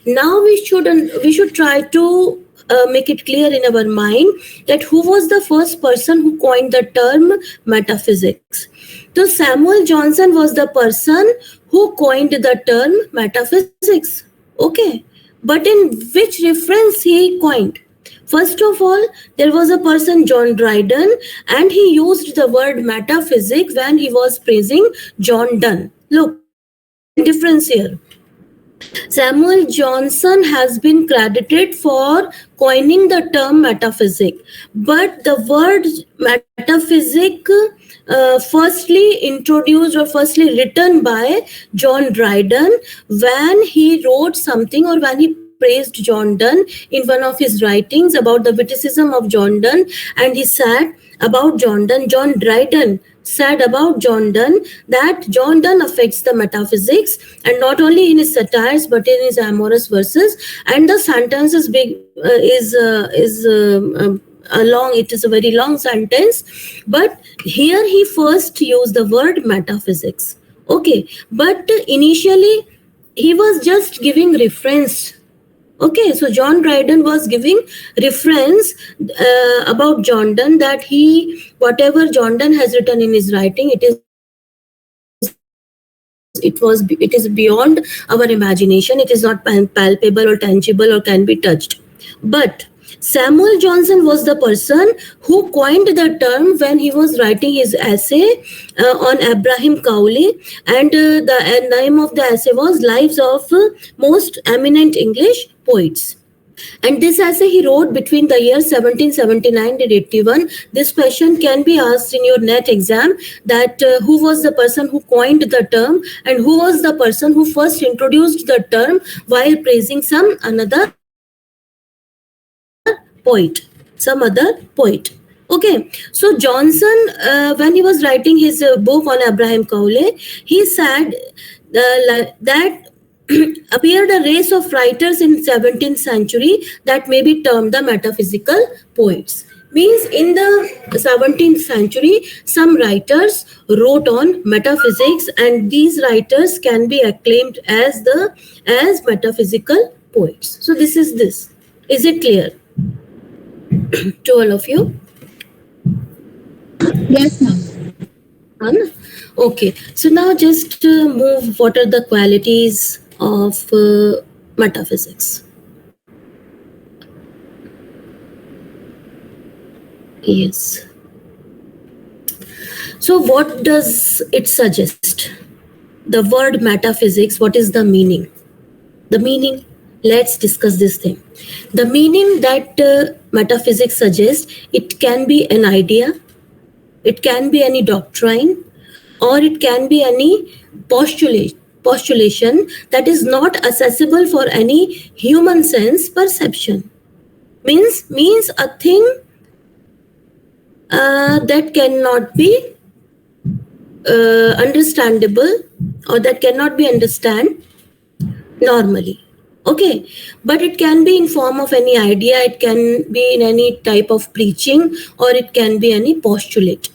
Now we should try to make it clear in our mind that who was the first person who coined the term metaphysics. So Samuel Johnson was the person who coined the term metaphysics. Okay, but in which reference he coined? First of all, there was a person, John Dryden, and he used the word metaphysic when he was praising John Donne. Look, difference here. Samuel Johnson has been credited for coining the term metaphysic, but the word metaphysic firstly introduced or firstly written by John Dryden when he wrote something or when he praised John Donne in one of his writings about the witticism of John Donne, and he said about John Donne, John Dryden said about John Donne that John Donne affects the metaphysics, and not only in his satires but in his amorous verses. And the sentence is big, a long. It is a very long sentence, but here he first used the word metaphysics. Okay, but initially he was just giving reference. Okay, so John Dryden was giving reference about John Donne, that whatever John Donne has written in his writing, it is beyond our imagination. It is not palpable or tangible or can be touched. But Samuel Johnson was the person who coined the term when he was writing his essay on Abraham Cowley, and the name of the essay was Lives of Most Eminent English Poets. And this essay he wrote between the years 1779 and 81. This question can be asked in your NET exam, that who was the person who coined the term and who was the person who first introduced the term while praising some other poet. Okay, so Johnson, when he was writing his book on Abraham Cowley, he said that appeared a race of writers in 17th century that may be termed the metaphysical poets. Means in the 17th century, some writers wrote on metaphysics, and these writers can be acclaimed as metaphysical poets. So this. Is it clear to all of you? Yes, ma'am. Okay, so now just move. What are the qualities of metaphysics? Yes. So what does it suggest? The word metaphysics, what is the meaning? The meaning, let's discuss this thing. The meaning that metaphysics suggests, it can be an idea, it can be any doctrine, or it can be any postulation that is not accessible for any human sense perception. Means a thing that cannot be understandable, or that cannot be understood normally. Okay, but it can be in form of any idea, it can be in any type of preaching, or it can be any postulate.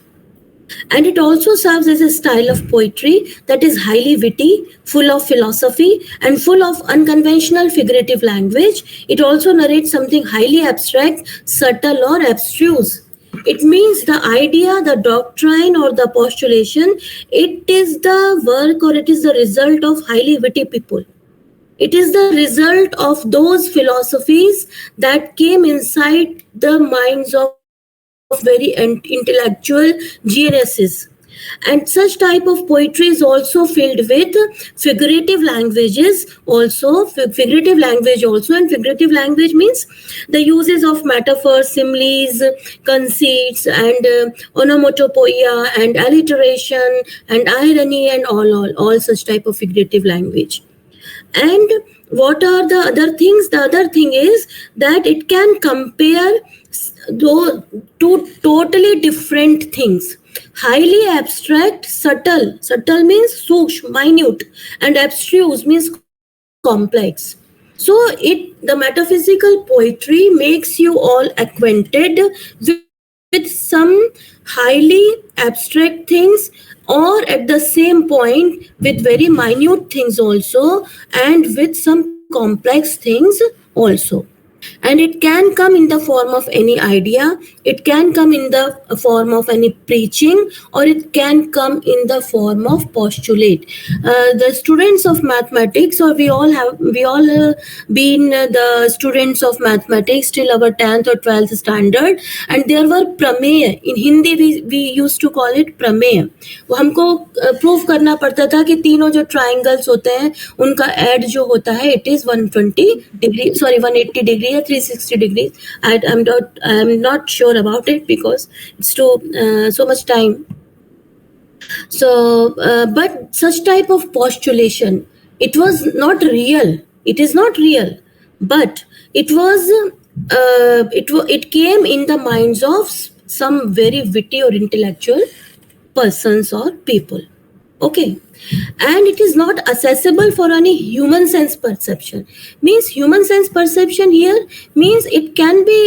And it also serves as a style of poetry that is highly witty, full of philosophy, and full of unconventional figurative language. It also narrates something highly abstract, subtle, or abstruse. It means the idea, the doctrine, or the postulation, it is the work or it is the result of highly witty people. It is the result of those philosophies that came inside the minds of very intellectual geniuses. And such type of poetry is also filled with figurative languages also, figurative language also. And figurative language means the uses of metaphors, similes, conceits, and onomatopoeia, and alliteration, and irony, and all such type of figurative language. And what are the other things? The other thing is that it can compare two totally different things. Highly abstract, subtle. Subtle means sukshma, minute, and abstruse means complex. So the metaphysical poetry makes you all acquainted with some highly abstract things, or at the same point with very minute things also, and with some complex things also. And it can come in the form of any idea, it can come in the form of any preaching, or it can come in the form of postulate. The students of mathematics, or we all been the students of mathematics till our 10th or 12th standard, and there were prameय. In Hindi we used to call it prameय. वो हमको prove करना पड़ता था कि तीनों जो triangles होते हैं उनका एड जो होता है इट इज 180 डिग्री या 360 degree. I am not sure about it because it's too so much time. So but such type of postulation, it was not real, it is not real, but it was it came in the minds of some very witty or intellectual persons or people. Okay, and it is not accessible for any human sense perception. Means human sense perception here means it can be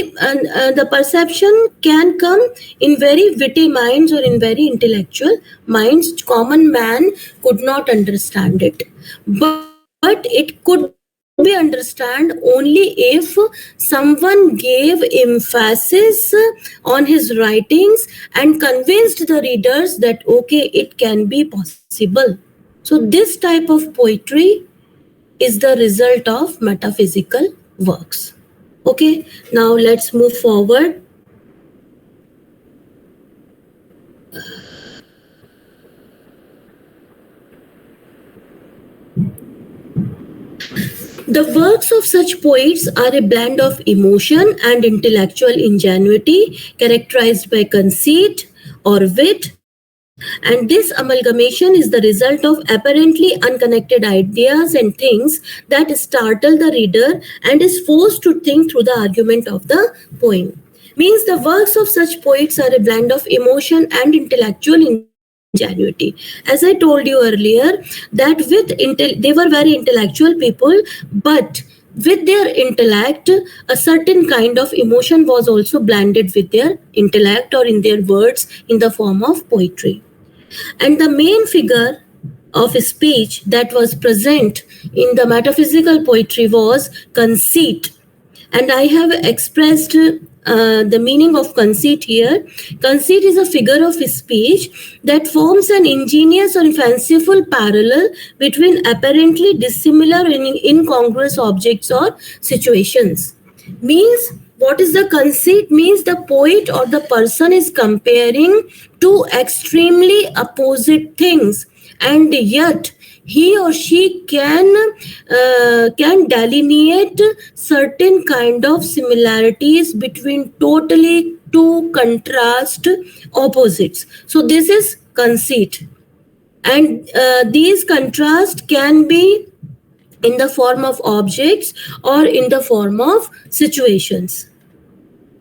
the perception can come in very witty minds or in very intellectual minds. Common man could not understand it, but it could be understand only if someone gave emphasis on his writings and convinced the readers that okay, it can be possible. So this type of poetry is the result of metaphysical works. Okay, now let's move forward. The works of such poets are a blend of emotion and intellectual ingenuity, characterized by conceit or wit, and this amalgamation is the result of apparently unconnected ideas and things that startle the reader and is forced to think through the argument of the poem. Means the works of such poets are a blend of emotion and intellectual ingenuity. As I told you earlier, that they were very intellectual people, but with their intellect, a certain kind of emotion was also blended with their intellect or in their words in the form of poetry. And the main figure of speech that was present in the metaphysical poetry was conceit. And I have expressed the meaning of conceit here. Conceit is a figure of speech that forms an ingenious or fanciful parallel between apparently dissimilar and incongruous objects or situations. Means, what is the conceit? Means the poet or the person is comparing two extremely opposite things, and yet he or she can delineate certain kind of similarities between totally two contrast opposites. So this is conceit, and these contrasts can be in the form of objects or in the form of situations.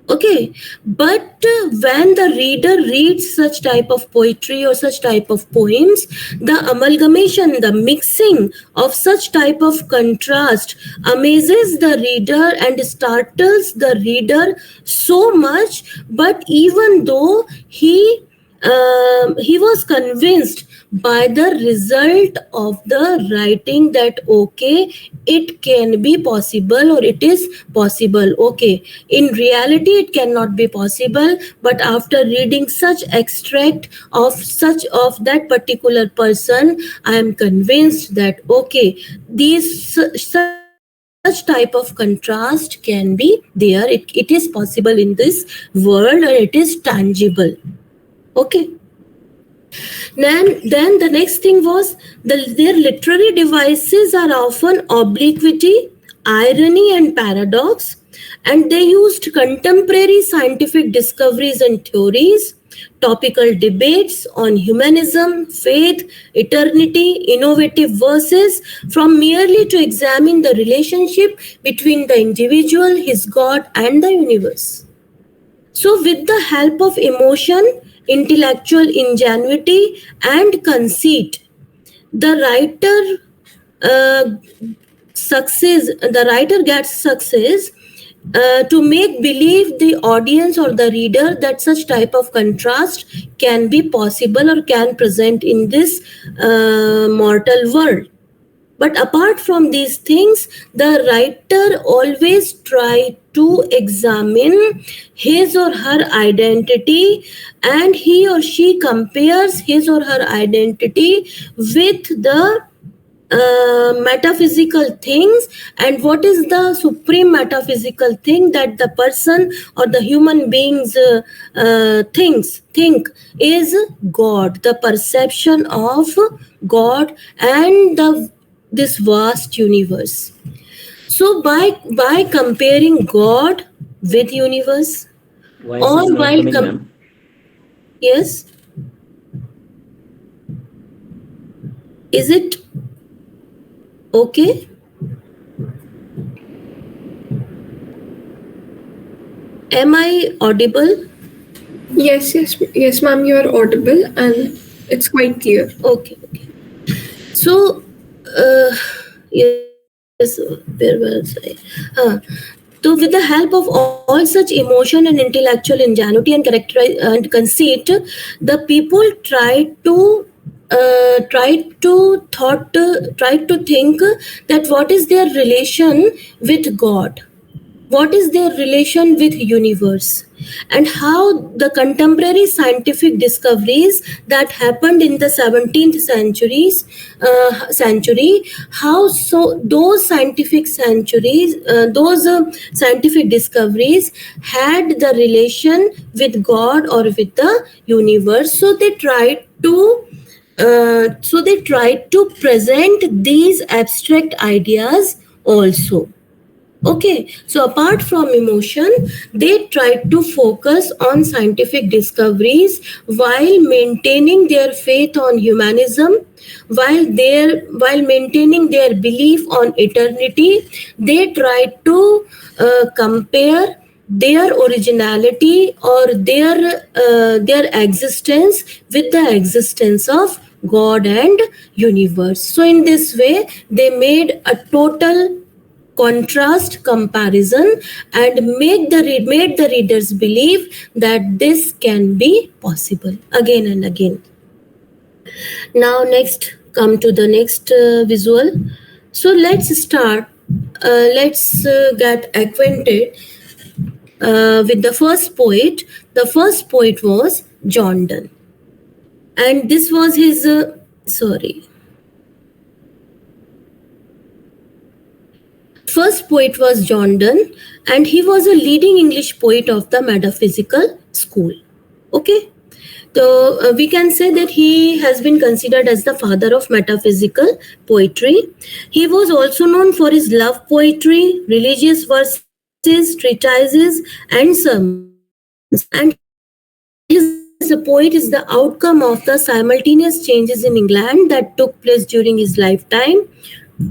Okay, but when the reader reads such type of poetry or such type of poems, the amalgamation, the mixing of such type of contrast amazes the reader and startles the reader so much. But even though he was convinced by the result of the writing that okay, it can be possible or it is possible. Okay, in reality it cannot be possible, but after reading such extract of that particular person, I am convinced that okay, such type of contrast can be there. It is possible in this world, and it is tangible. Okay. Then the next thing was their literary devices are often obliquity, irony, and paradox, and they used contemporary scientific discoveries and theories, topical debates on humanism, faith, eternity, innovative verses, from merely to examine the relationship between the individual, his God, and the universe. So with the help of emotion, intellectual ingenuity, and conceit, the writer gets success to make believe the audience or the reader that such type of contrast can be possible or can present in this mortal world. But apart from these things, the writer always try to examine his or her identity, and he or she compares his or her identity with the metaphysical things, and what is the supreme metaphysical thing that the person or the human beings think is God, the perception of God and this vast universe. So by comparing God with universe, Voice or is not while coming, ma'am. yes, is it okay? Am I audible? Yes, ma'am, you are audible and it's quite clear. Okay. So, yes, where was I? So, with the help of all such emotion and intellectual ingenuity and and conceit, the people tried to think that what is their relation with God, what is their relation with universe, and how the contemporary scientific discoveries that happened in the 17th century, how so those scientific discoveries had the relation with God or with the universe. So they tried to present these abstract ideas also. Okay, so apart from emotion, they tried to focus on scientific discoveries while maintaining their faith on humanism, while maintaining their belief on eternity. They tried to compare their originality or their existence with the existence of God and universe. So in this way, they made a total contrast comparison and made the readers believe that this can be possible again and again. Now next, come to the next visual. So let's start, let's get acquainted with the first poet. The first poet was John Donne, and this was his first poet was John Donne, and he was a leading English poet of the metaphysical school. Okay, so we can say that he has been considered as the father of metaphysical poetry. He was also known for his love poetry, religious verses, treatises, and sermons. And his poet is the outcome of the simultaneous changes in England that took place during his lifetime.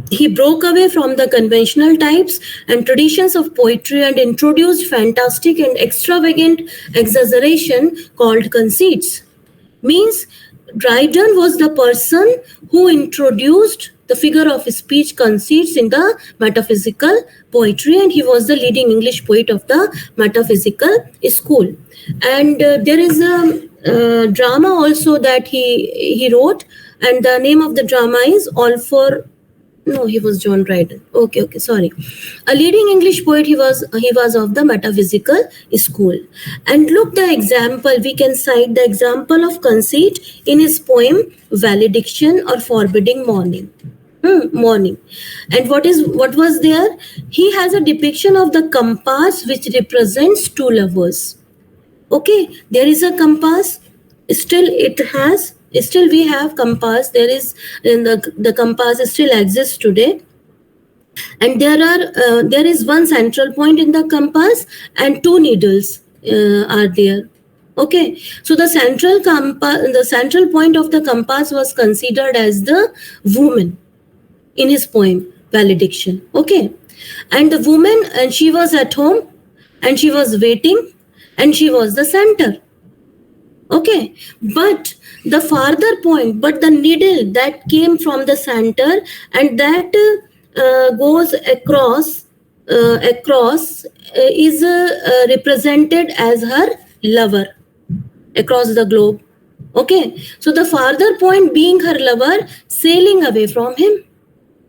He broke away from the conventional types and traditions of poetry and introduced fantastic and extravagant exaggeration called conceits. Means Dryden was the person who introduced the figure of speech conceits in the metaphysical poetry, and he was the leading English poet of the metaphysical school. And there is a drama also that he wrote, and the name of the drama is All for No, he was John Dryden. Okay, sorry. A leading English poet, he was of the metaphysical school. And look the example, we can cite the example of conceit in his poem Valediction or Forbidding Morning. Morning. And what was there? He has a depiction of the compass which represents two lovers. Okay, there is a compass. Still we have compass. There is the compass still exists today, and there is one central point in the compass and two needles are there. Okay, so the central point of the compass was considered as the woman in his poem Valediction. Okay, and the woman, and she was at home and she was waiting and she was the center. Okay, but the farther point, but the needle that came from the center and that goes across is represented as her lover across the globe. Okay, so the farther point being her lover sailing away from him.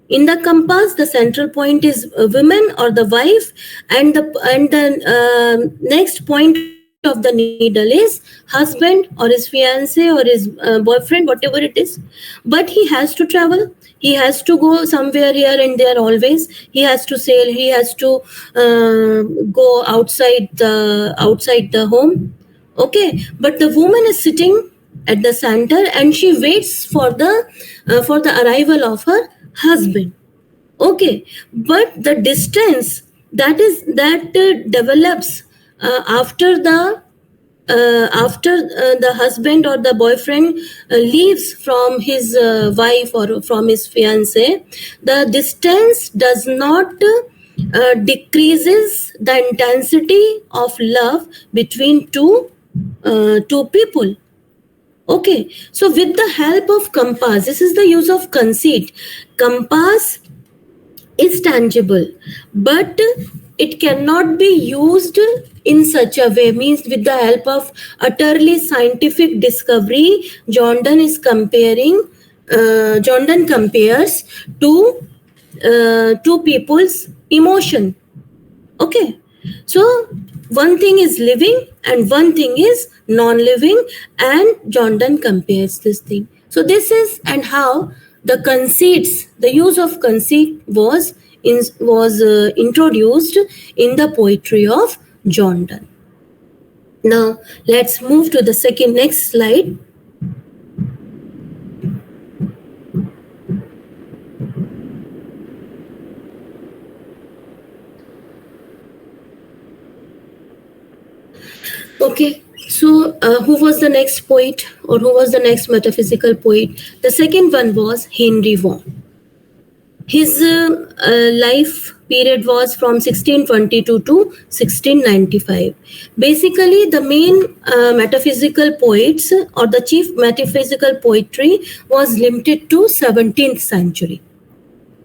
In the compass, the central point is woman or the wife, and the next point of the needle is husband or his fiance or his boyfriend, whatever it is. But he has to travel. He has to go somewhere here and there always. He has to sail. He has to go outside the home. Okay, but the woman is sitting at the center and she waits for the arrival of her husband. Okay, but the distance that develops after the husband or the boyfriend leaves from his wife or from his fiance, the distance does not decreases the intensity of love between two people. Okay, so with the help of compass, this is the use of conceit. Compass is tangible, but it cannot be used in such a way. Means with the help of utterly scientific discovery, Jordan compares two people's emotion. Okay, so one thing is living and one thing is non-living, and Jordan compares this thing. So this is and how the use of conceit was introduced in the poetry of Jordan. Now let's move to the next slide. Okay, so who was the next poet or who was the next metaphysical poet? The second one was Henry Vaughan. His life period was from 1622 to 1695. Basically, the main metaphysical poets or the chief metaphysical poetry was limited to 17th century.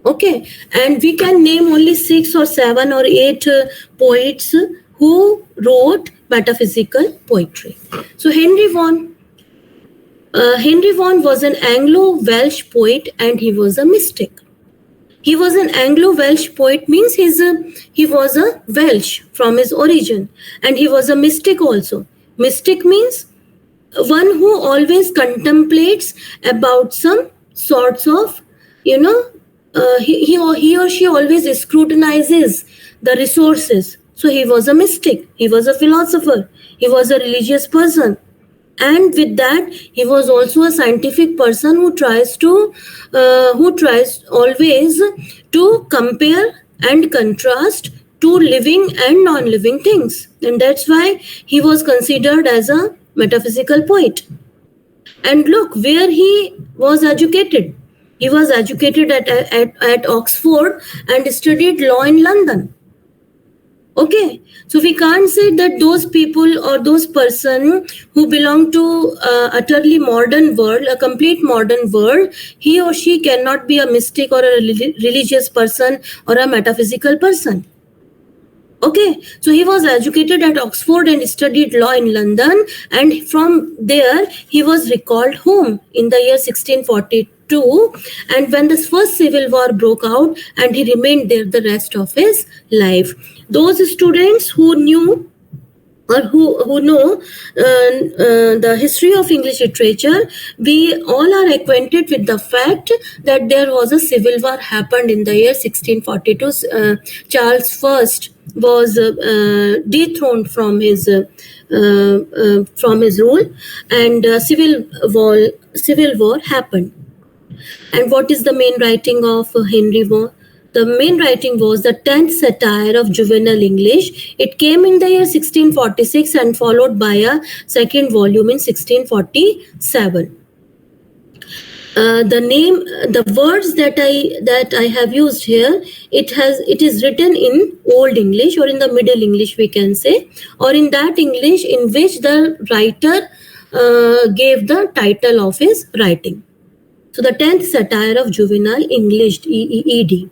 Okay, and we can name only 6 or 7 or 8 poets who wrote metaphysical poetry. So Henry Vaughan was an Anglo-Welsh poet and he was a mystic. He was an Anglo-Welsh poet, means he was a Welsh from his origin, and he was a mystic also. Mystic means one who always contemplates about some sorts of, he or she always scrutinizes the resources. So he was a mystic, he was a philosopher, he was a religious person. And with that, he was also a scientific person who tries always to compare and contrast two living and non-living things. And that's why he was considered as a metaphysical poet. And look where he was educated. He was educated at Oxford and studied law in London. Okay, so we can't say that those people or those person who belong to utterly modern world, a complete modern world, he or she cannot be a mystic or a religious person or a metaphysical person. Okay, so he was educated at Oxford and studied law in London, and from there he was recalled home in the year 1642. And when the first civil war broke out, and he remained there the rest of his life. Those students who knew or who know the history of English literature, we all are acquainted with the fact that there was a civil war happened in the year 1642. Charles I was dethroned from his rule, and civil war happened. And what is the main writing of Henry Vaughan? The main writing was the 10th satire of juvenile English. It came in the year 1646 and followed by a second volume in 1647. The words that I have used here, it is written in Old English or in the Middle English, we can say, or in that English in which the writer gave the title of his writing. So the 10th satire of juvenile English, ED.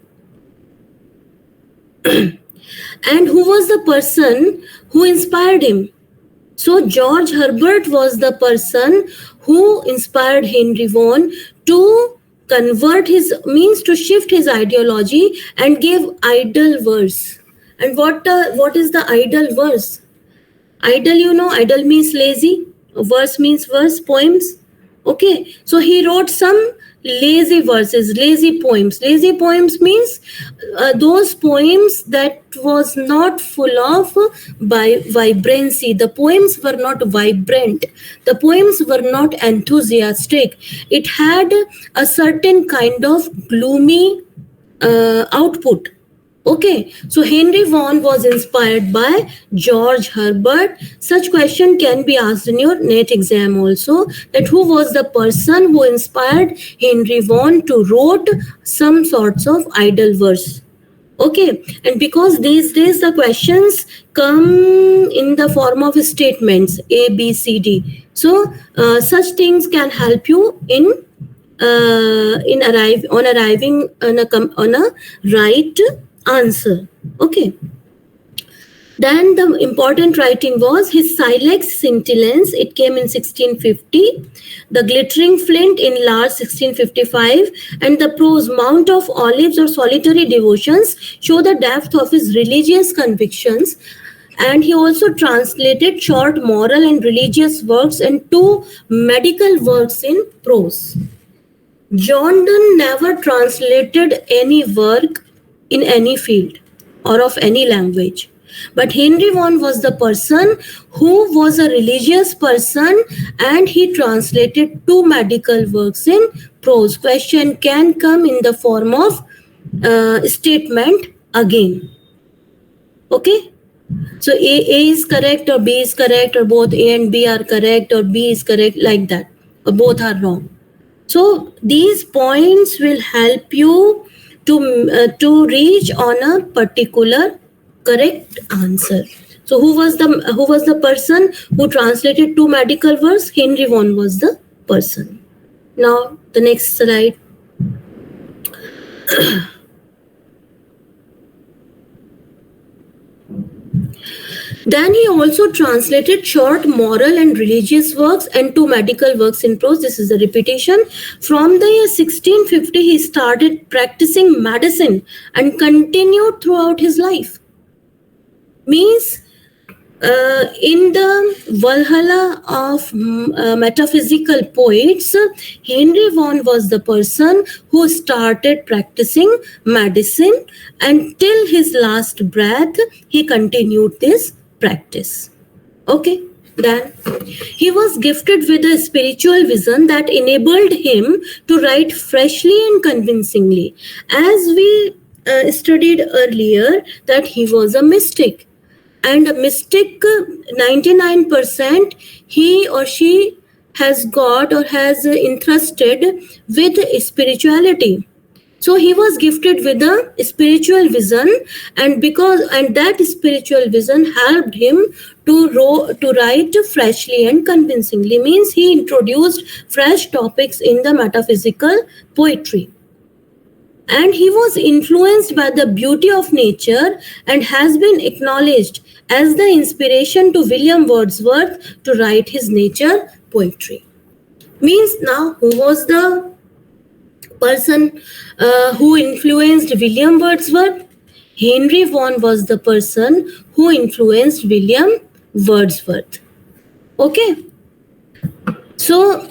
And who was the person who inspired him? So George Herbert was the person who inspired Henry Vaughan to convert his means to shift his ideology and gave idle verse. And what is the idle verse? Idle, idle means lazy. Verse means verse, poems. Okay, so he wrote some lazy verses, lazy poems. Lazy poems means those poems that was not full of vibrancy. The poems were not vibrant. The poems were not enthusiastic. It had a certain kind of gloomy output. Okay, so Henry Vaughan was inspired by George Herbert. Such question can be asked in your NET exam also, that who was the person who inspired Henry Vaughan to wrote some sorts of idle verse. Okay, and because these days the questions come in the form of statements A, B, C, D. So such things can help you in arriving on a right answer. Okay. Then the important writing was his Silex Scintillans. It came in 1650. The Glittering Flint in Lars 1655. And the prose Mount of Olives or Solitary Devotions show the depth of his religious convictions. And he also translated short moral and religious works and 2 medical works in prose. John Donne never translated any work in any field or of any language. But Henry Vaughan was the person who was a religious person and he translated 2 medical works in prose. Question can come in the form of statement again. Okay? So A is correct or B is correct or both A and B are correct or B is correct, like that, or both are wrong. So these points will help you to reach on a particular correct answer. So who was the person who translated 2 medical verse? Henry Vaughan was the person. Now the next slide. Then he also translated short moral and religious works and 2 medical works in prose. This is a repetition. From the year 1650, he started practicing medicine and continued throughout his life. Means in the Valhalla of metaphysical poets, Henry Vaughan was the person who started practicing medicine, and till his last breath, he continued this practice. Okay, then he was gifted with a spiritual vision that enabled him to write freshly and convincingly. As we studied earlier, that he was a mystic. And a mystic, 99% he or she has got or has entrusted with spirituality. So he was gifted with a spiritual vision, and that spiritual vision helped him to write freshly and convincingly. Means he introduced fresh topics in the metaphysical poetry. And he was influenced by the beauty of nature and has been acknowledged as the inspiration to William Wordsworth to write his nature poetry. Means now who was the person who influenced William Wordsworth? Henry Vaughan was the person who influenced William Wordsworth. Okay. So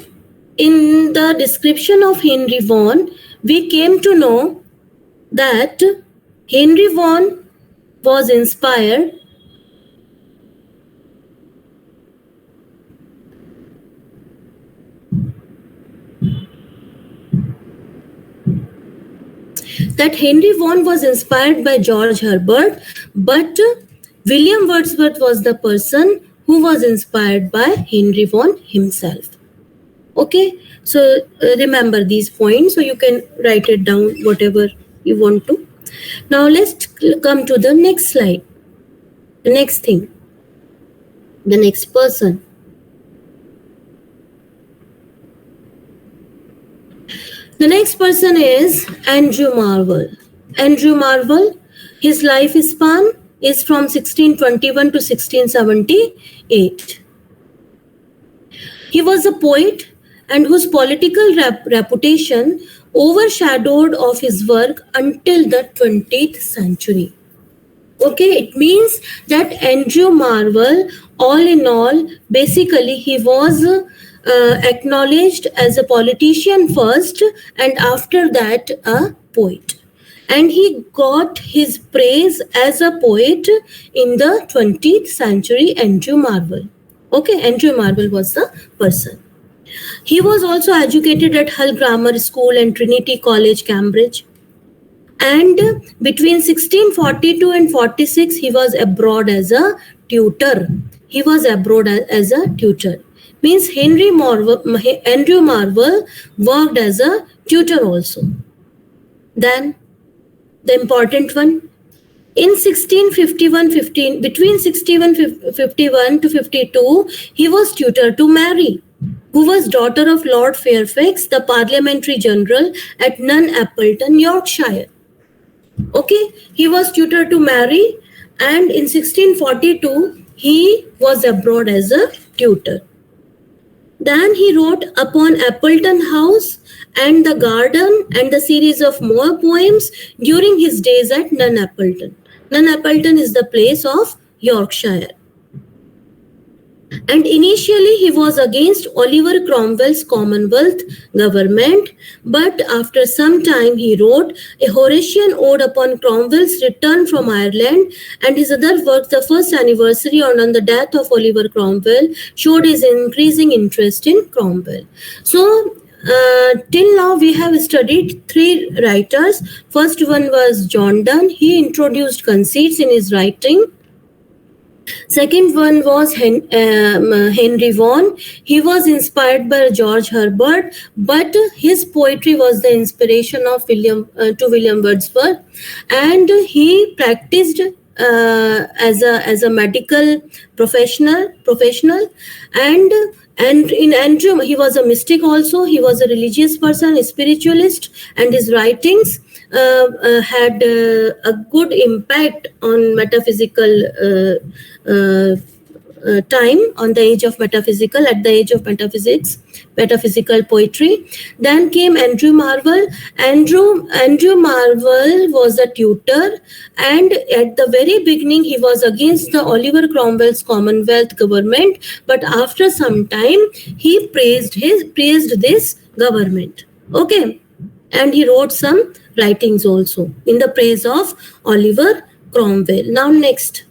in the description of Henry Vaughan, we came to know that Henry Vaughan was inspired by George Herbert, but William Wordsworth was the person who was inspired by Henry Vaughan himself. Okay, so remember these points, so you can write it down whatever you want to. Now let's come to the next slide. The next thing, the next person. The next person is Andrew Marvell. Andrew Marvell, his life span is from 1621 to 1678. He was a poet and whose political reputation overshadowed of his work until the 20th century. Okay, it means that Andrew Marvell, all in all, basically he was acknowledged as a politician first, and after that a poet. And he got his praise as a poet in the 20th century, Andrew Marvell. Okay, Andrew Marvell was the person. He was also educated at Hull Grammar School and Trinity College, Cambridge. And between 1642 and 46, he was abroad as a tutor. He was abroad as a tutor. Means Andrew Marvell worked as a tutor also. Then the important one, in 1651, between 1651 to 52, he was tutor to Mary, who was daughter of Lord Fairfax, the Parliamentary General at Nun Appleton, Yorkshire. Okay, he was tutor to Mary, and in 1642, he was abroad as a tutor. Then he wrote upon Appleton House and the Garden and the series of more poems during his days at Nun Appleton. Nun Appleton is the place of Yorkshire. And initially he was against Oliver Cromwell's Commonwealth government, but after some time he wrote a Horatian ode upon Cromwell's return from Ireland, and his other works, the first anniversary on the death of Oliver Cromwell, showed his increasing interest in Cromwell. So till now we have studied three writers. First one was John Donne. He introduced conceits in his writing. Second one was Henry Vaughan. He was inspired by George Herbert, but his poetry was the inspiration of William Wordsworth, and he practiced as a medical professional, and in Andrew he was a mystic also. He was a religious person, a spiritualist, and his writings had a good impact on metaphysical time, on the age of metaphysical, at the age of metaphysical poetry. Then came Andrew Marvell. Andrew Marvell was a tutor, and at the very beginning he was against the Oliver Cromwell's Commonwealth government, but after some time he praised this government. Okay, and he wrote some writings also in the praise of Oliver Cromwell. Now next.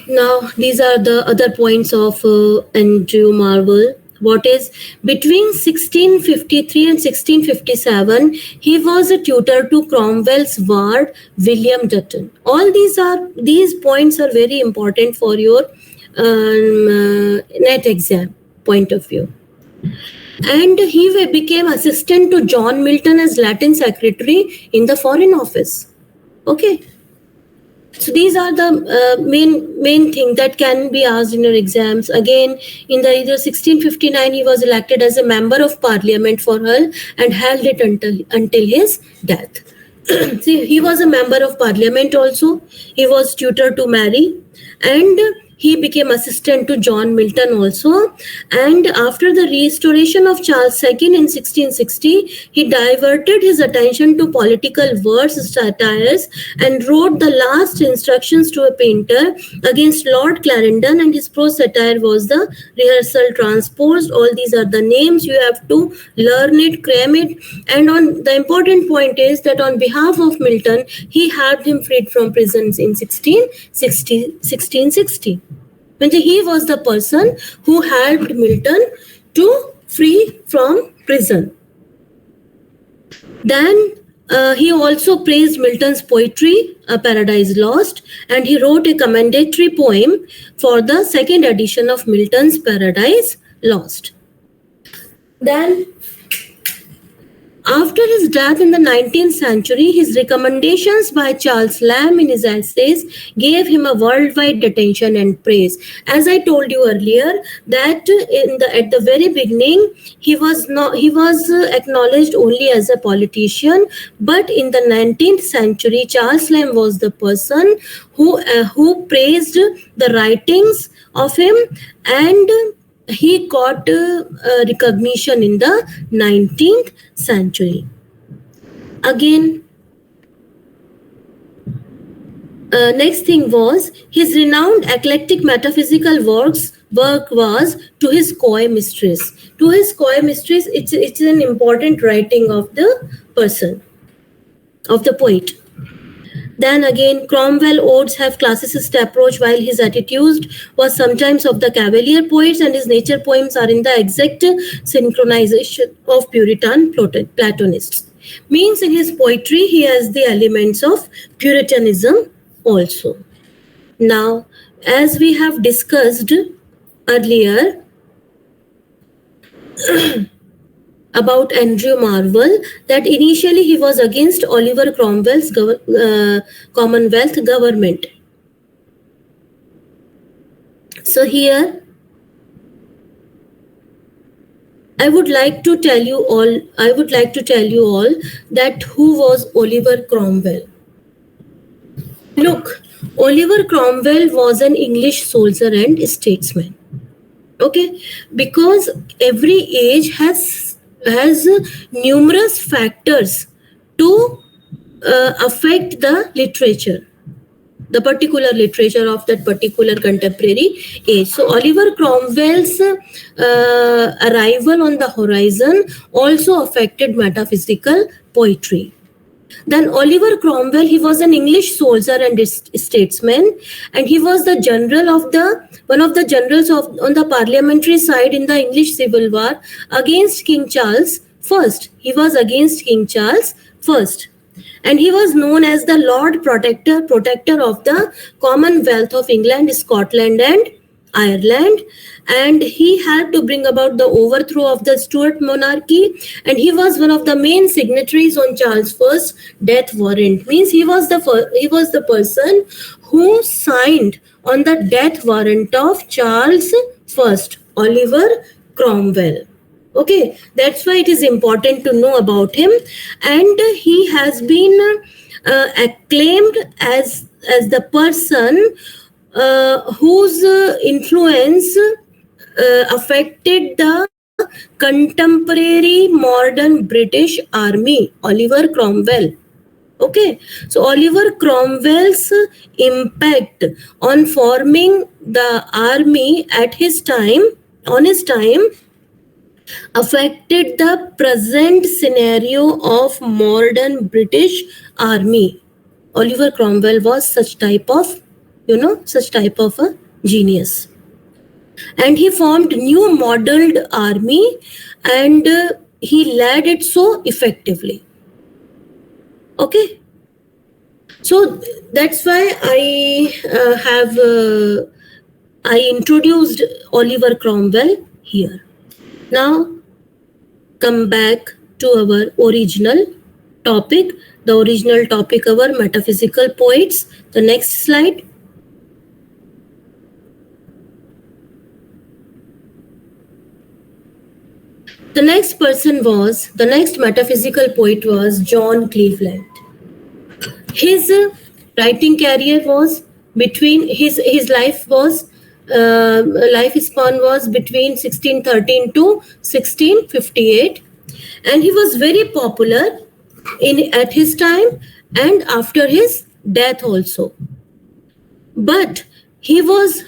Now these are the other points of Andrew Marvell. What is between 1653 and 1657, he was a tutor to Cromwell's ward William Dutton. All these points are very important for your net exam point of view. And he became assistant to John Milton as Latin secretary in the Foreign Office. Okay. So these are the main thing that can be asked in your exams. Again, in the year 1659, he was elected as a member of Parliament for Hull and held it until his death. See, he was a member of Parliament also. He was tutor to Mary, and he became assistant to John Milton also. And after the restoration of Charles II in 1660, he diverted his attention to political verse satires and wrote the last instructions to a painter against Lord Clarendon, and his prose satire was the Rehearsal Transposed. All these are the names. You have to learn it, cram it. And the important point is that on behalf of Milton, he had him freed from prisons in 1660. When he was the person who helped Milton to free from prison. Then he also praised Milton's poetry, Paradise Lost, and he wrote a commendatory poem for the second edition of Milton's Paradise Lost. Then After his death in the 19th century, his recommendations by Charles Lamb in his essays gave him a worldwide attention and praise. As I told you earlier, that at the very beginning he was acknowledged only as a politician, but in the 19th century, Charles Lamb was the person who praised the writings of him, and he got recognition in the 19th century. Again, next thing was his renowned eclectic metaphysical work was To His Coy Mistress. To His Coy Mistress, it's an important writing of the person, of the poet. Then again, Cromwell Odes have classicist approach, while his attitude was sometimes of the cavalier poets, and his nature poems are in the exact synchronization of Puritan Platonists. Means in his poetry, he has the elements of Puritanism also. Now, as we have discussed earlier, about Andrew Marvell, that initially he was against Oliver Cromwell's Commonwealth government. So here, I would like to tell you all that who was Oliver Cromwell. Look, Oliver Cromwell was an English soldier and statesman. Okay, because every age has numerous factors to affect the literature, the particular literature of that particular contemporary age. So Oliver Cromwell's arrival on the horizon also affected metaphysical poetry. Then Oliver Cromwell, he was an English soldier and statesman, and he was the general of one of the generals on the parliamentary side in the English Civil War against King Charles I. He was against King Charles I, and he was known as the Lord Protector of the Commonwealth of England, Scotland, and Ireland, and he helped to bring about the overthrow of the Stuart monarchy, and he was one of the main signatories on Charles I's death warrant. Means he was the person who signed on the death warrant of Charles I, Oliver Cromwell. Okay, that's why it is important to know about him, and he has been acclaimed as the person whose influence affected the contemporary modern British army, Oliver Cromwell. Okay, so Oliver Cromwell's impact on forming the army on his time, affected the present scenario of modern British army. Oliver Cromwell was such type of a genius, and he formed new modeled army, and he led it so effectively. Okay, so that's why I introduced Oliver Cromwell here. Now come back to our original topic, our metaphysical poets. The next slide. The next metaphysical poet was John Cleveland. His writing career was his lifespan was between 1613 to 1658, and he was very popular at his time and after his death also. But he was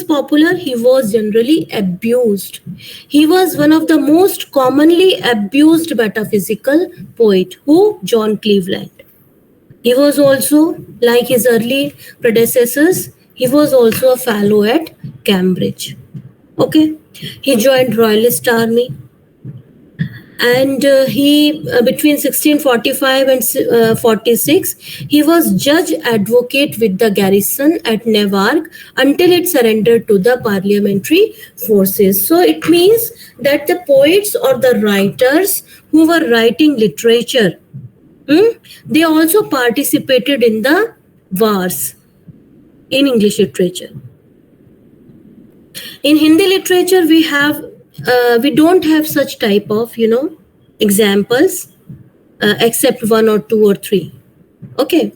popular. He was generally abused. He was one of the most commonly abused metaphysical poet. Who? John Cleveland. He was also, like his early predecessors, he was also a fellow at Cambridge. Okay, he joined Royalist Army, and he between 1645 and 46, he was judge advocate with the garrison at Newark until it surrendered to the parliamentary forces. So it means that the poets or the writers who were writing literature, they also participated in the wars in English literature. In Hindi literature, we don't have such type of examples, except one or two or three. Okay.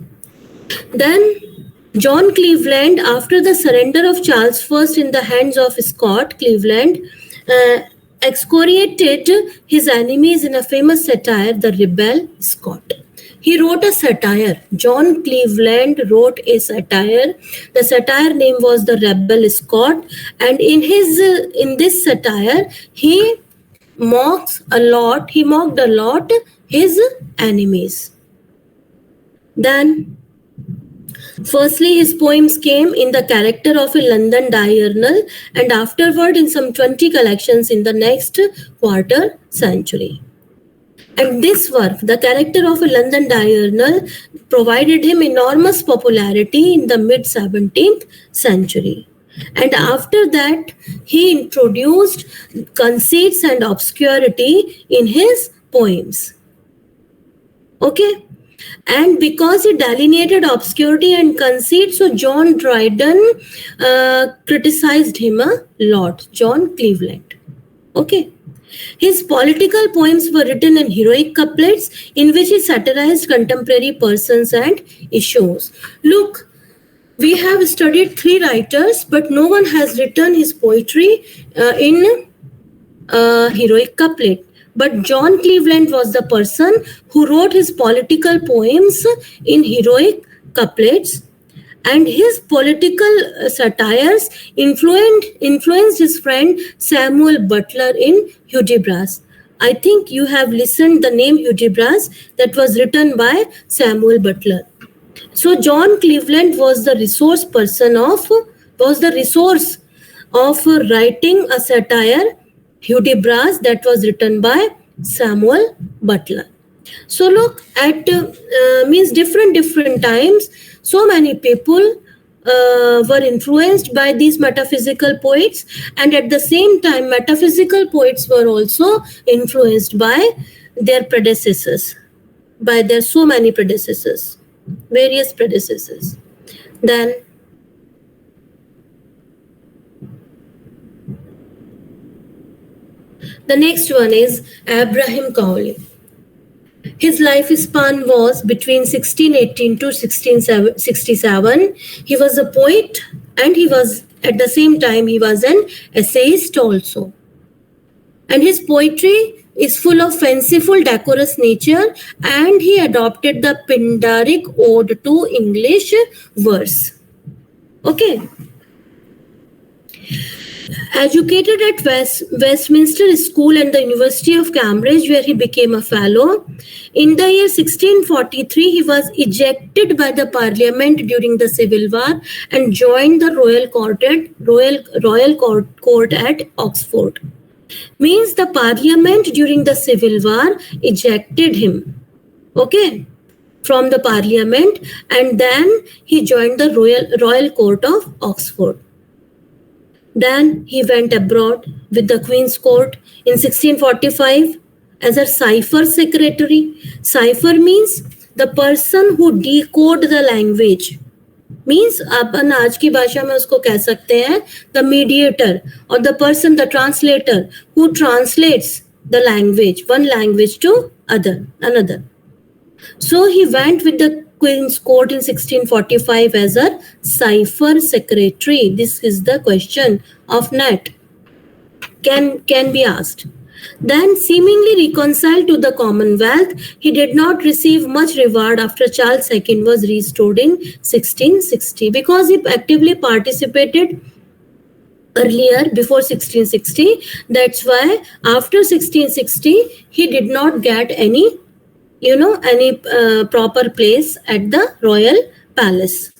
Then John Cleveland, after the surrender of Charles I in the hands of Scott, Cleveland excoriated his enemies in a famous satire, The Rebel Scott. He wrote a satire. John Cleveland wrote a satire. The satire name was The Rebel Scott, and in this satire, he mocked a lot his enemies. Then, firstly, his poems came in the character of a London diurnal, and afterward in some 20 collections in the next quarter century. And this work, the character of a London diurnal, provided him enormous popularity in the mid-17th century. And after that, he introduced conceits and obscurity in his poems. Okay? And because he delineated obscurity and conceit, so John Dryden criticized him a lot, John Cleveland. Okay. His political poems were written in heroic couplets in which he satirized contemporary persons and issues. Look, we have studied 3 writers, but no one has written his poetry in heroic couplet. But John Cleveland was the person who wrote his political poems in heroic couplets, and his political satires influenced his friend Samuel Butler in Hudibras. I think you have listened the name Hudibras that was written by Samuel Butler. So John Cleveland was the resource of writing a satire, Hudibras, that was written by Samuel Butler. So look at means different times, so many people were influenced by these metaphysical poets, and at the same time metaphysical poets were also influenced by their predecessors, by their so many predecessors, various predecessors. Then the next one is Abraham Cowley. His lifespan was between 1618 to 1667. He was a poet, and he was at the same time he was an essayist also. And his poetry is full of fanciful, decorous nature, and he adopted the Pindaric ode to English verse. Okay. Educated at Westminster School and the University of Cambridge, where he became a fellow. In the year 1643, he was ejected by the Parliament during the Civil War and joined the Royal Court at Oxford. Means the Parliament during the Civil War ejected him, okay, from the Parliament, and then he joined the Royal Court of Oxford. Then he went abroad with the Queen's Court in 1645 as a cipher secretary. Cipher means the person who decode the language. Means अपन आज की भाषा में उसको कह सकते हैं the mediator or the person, the translator who translates the language, one language to another. So he went with the Queen's Court in 1645 as a cipher secretary. This is the question of NET. Can be asked. Then, seemingly reconciled to the Commonwealth, he did not receive much reward after Charles II was restored in 1660 because he actively participated earlier before 1660. That's why after 1660 he did not get any proper place at the royal palace.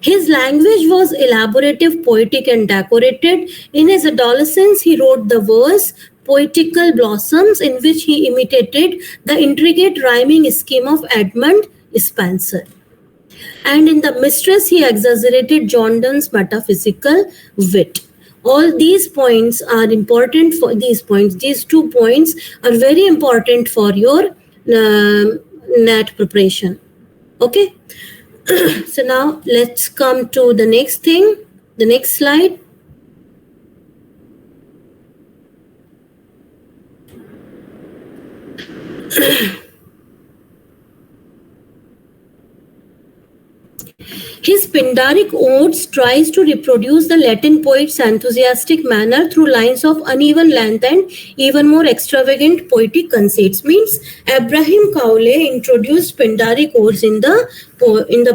His language was elaborative, poetic, and decorated. In his adolescence, he wrote the verse Poetical Blossoms, in which he imitated the intricate rhyming scheme of Edmund Spenser. And in The Mistress, he exaggerated John Donne's metaphysical wit. All these points are important for these points. These 2 points are very important for your NAT preparation. Okay. So now let's come to the next thing, the next slide. His Pindaric Odes tries to reproduce the Latin poet's enthusiastic manner through lines of uneven length and even more extravagant poetic conceits. Means Abraham Cowley introduced Pindaric Odes in the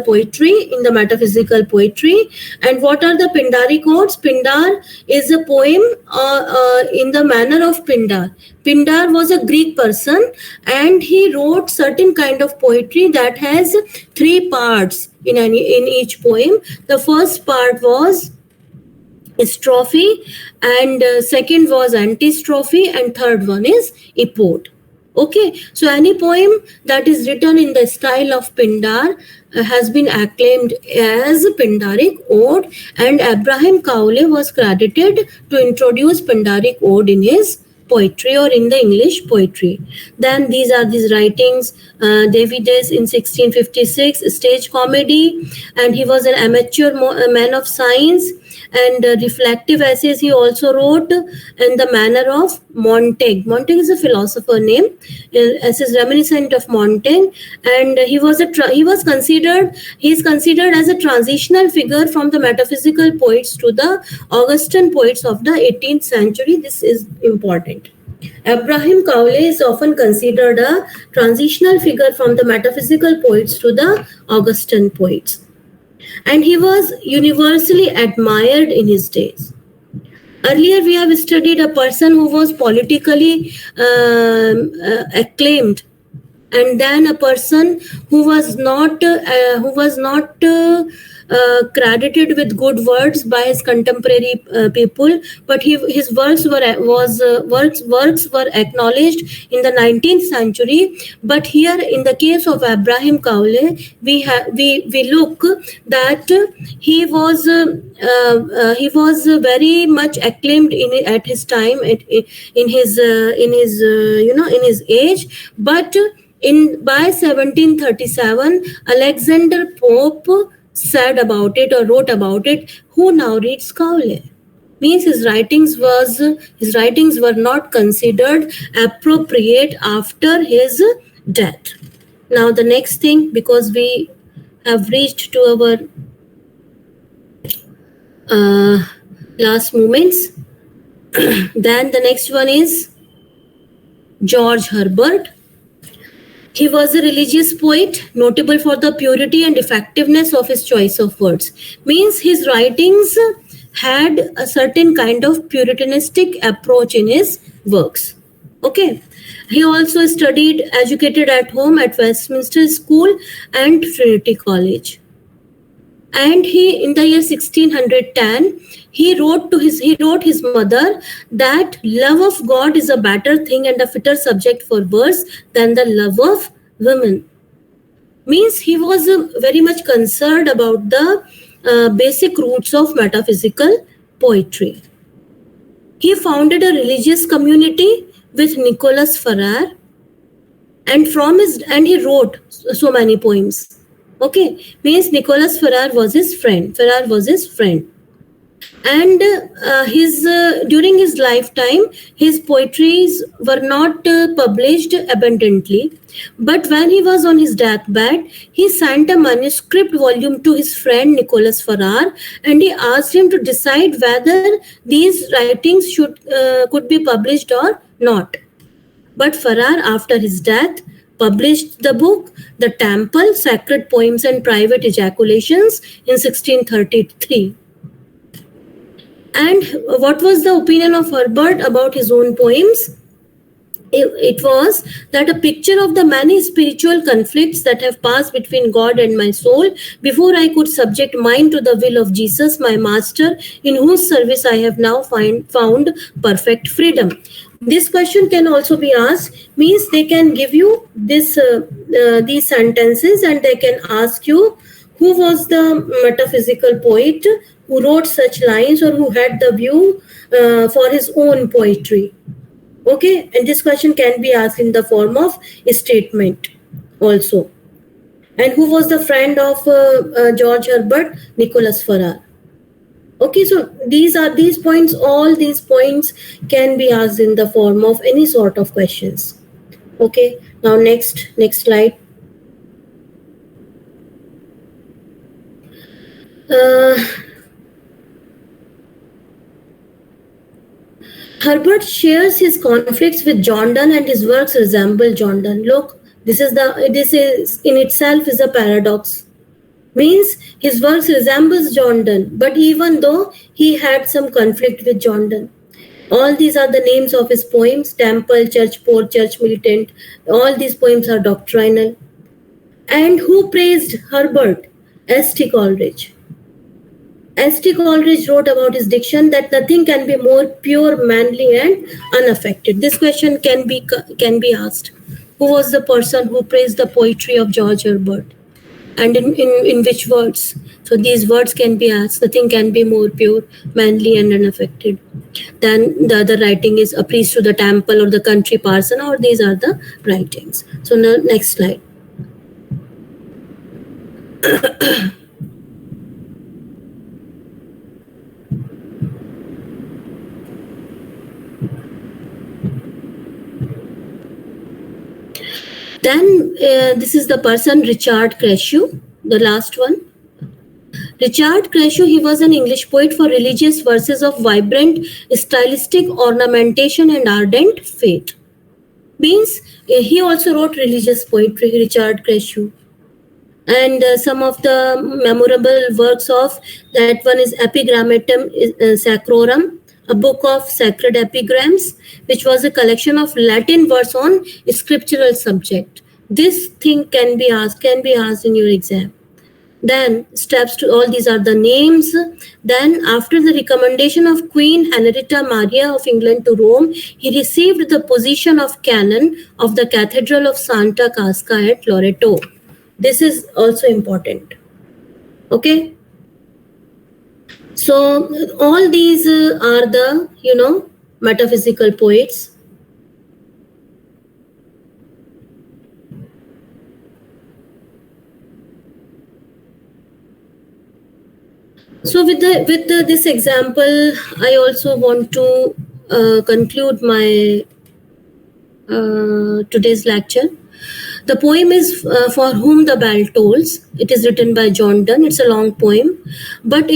poetry, in the metaphysical poetry. And what are the Pindaric Odes? Pindar is a poem in the manner of Pindar. Pindar was a Greek person and he wrote certain kind of poetry that has 3 parts in each poem. The first part was strophe, and second was antistrophe, and third one is epode. Okay, so any poem that is written in the style of Pindar has been acclaimed as Pindaric Ode, and Abraham Cowley was credited to introduce Pindaric Ode in his poetry or in the English poetry. Then these are these writings. Davies in 1656, stage comedy, and he was an amateur man of science, and reflective essays he also wrote in the manner of Montaigne. Montaigne is a philosopher name, essays reminiscent of Montaigne, and he is considered as a transitional figure from the metaphysical poets to the Augustan poets of the 18th century. This is important. Abraham Cowley is often considered a transitional figure from the metaphysical poets to the Augustan poets. And he was universally admired in his days. Earlier, we have studied a person who was politically acclaimed, and then a person who was not credited with good words by his contemporary people, but his works were acknowledged in the 19th century. But here, in the case of Abraham Cowley, we look that he was very much acclaimed at his time, in his age, but by 1737, Alexander Pope said about it or wrote about it, who now reads Cowley? Means his writings were not considered appropriate after his death. Now the next thing, because we have reached to our last moments, then the next one is George Herbert. He was a religious poet, notable for the purity and effectiveness of his choice of words. Means his writings had a certain kind of puritanistic approach in his works. Okay. He also educated at home at Westminster School and Trinity College. And he, in the year 1610, he wrote his mother that love of God is a better thing and a fitter subject for verse than the love of women. Means he was very much concerned about the basic roots of metaphysical poetry. He founded a religious community with Nicholas Ferrar, and he wrote so many poems. Okay, means Nicholas Ferrar was his friend. And during his lifetime, his poetries were not published abundantly. But when he was on his deathbed, he sent a manuscript volume to his friend Nicholas Ferrar, and he asked him to decide whether these writings could be published or not. But Ferrar, after his death, published the book The Temple, Sacred Poems and Private Ejaculations in 1633. And what was the opinion of Herbert about his own poems? It was that a picture of the many spiritual conflicts that have passed between God and my soul before I could subject mine to the will of Jesus, my master, in whose service I have now found perfect freedom. This question can also be asked, means they can give you these sentences and they can ask you Who was the metaphysical poet who wrote such lines or who had the view for his own poetry? Okay, and this question can be asked in the form of a statement also. And who was the friend of George Herbert? Nicholas Ferrar. Okay, so these points, all these points can be asked in the form of any sort of questions. Okay, now next slide. Herbert shares his conflicts with John Donne and his works resemble John Donne. Look, this is in itself is a paradox. Means his works resembles John Donne, but even though he had some conflict with John Donne. All these are the names of his poems: Temple, Church Poor, Church Militant. All these poems are doctrinal. And who praised Herbert? S.T. Coleridge. S.T. Coleridge wrote about his diction that nothing can be more pure, manly, and unaffected. This question can be asked. Who was the person who praised the poetry of George Herbert? And in which words? So these words can be asked. Nothing can be more pure, manly, and unaffected. Then the other writing is A Priest to the Temple or The Country Parson, or these are the writings. So now next slide. Then this is the person Richard Crashew, the last one. Richard Crashew, he was an English poet for religious verses of vibrant stylistic ornamentation and ardent faith. Means he also wrote religious poetry, Richard Crashew. And some of the memorable works of that one is Epigrammatum Sacrorum, a book of sacred epigrams, which was a collection of Latin verse on a scriptural subject. This thing can be asked in your exam. Then steps to all these are the names. Then after the recommendation of Queen Henrietta Maria of England to Rome, he received the position of canon of the Cathedral of Santa Casca at Loreto. This is also important. Okay. So all these are the, metaphysical poets. So with this example, I also want to conclude my today's lecture. The poem is For Whom the Bell Tolls. It is written by John Donne. It's a long poem, but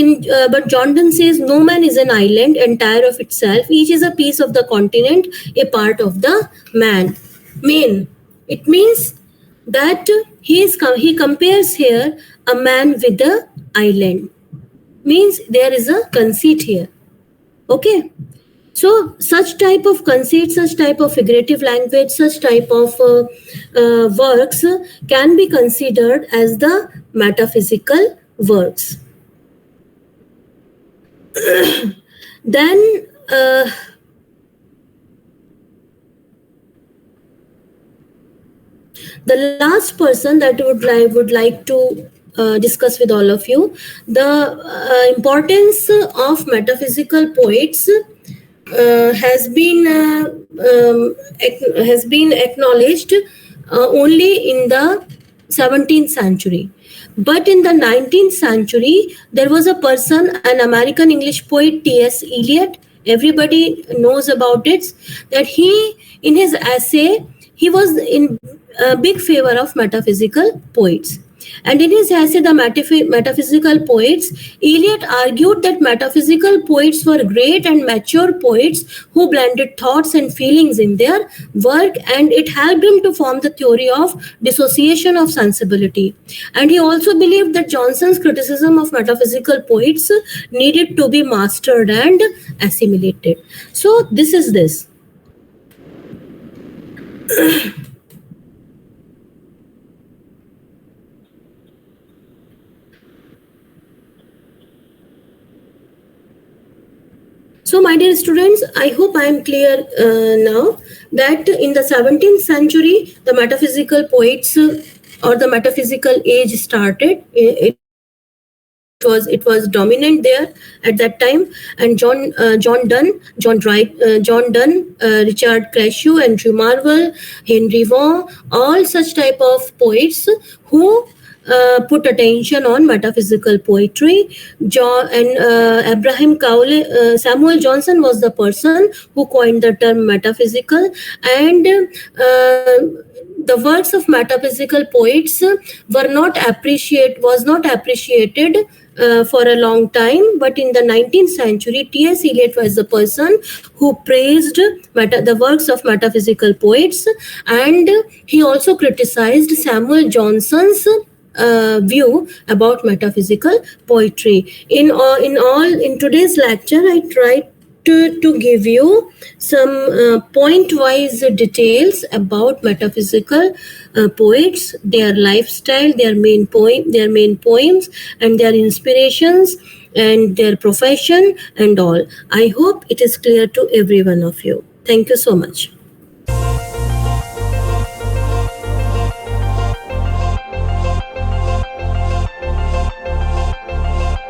John Donne says no man is an island entire of itself. Each is a piece of the continent, a part of the man. It means that he compares here a man with the island. Means there is a conceit here. Okay. So such type of conceit, such type of figurative language, such type of works can be considered as the metaphysical works. Then the last person that would like to discuss with all of you, the importance of metaphysical poets has been acknowledged only in the 17th century. But in the 19th century, there was a person, an American English poet, T.S. Eliot. Everybody knows about it. That he, in his essay, he was in big favor of metaphysical poets. And in his essay, The Metaphysical Poets, Eliot argued that metaphysical poets were great and mature poets who blended thoughts and feelings in their work, and it helped him to form the theory of dissociation of sensibility. And he also believed that Johnson's criticism of metaphysical poets needed to be mastered and assimilated. So this is this. So my dear students, I hope I am clear now that in the 17th century, the metaphysical poets or the metaphysical age started. It it was dominant there at that time. And John Donne, Richard Crashew, Andrew Marvell, Henry Vaughan, all such type of poets who put attention on metaphysical poetry. Abraham Cowley, Samuel Johnson was the person who coined the term metaphysical, and the works of metaphysical poets was not appreciated for a long time. But in the 19th century, T.S. Eliot was the person who praised the works of metaphysical poets, and he also criticized Samuel Johnson's view about metaphysical poetry. In today's lecture, I tried to give you some point-wise details about metaphysical poets, their lifestyle, their main poems, and their inspirations, and their profession, and all. I hope it is clear to every one of you. Thank you so much.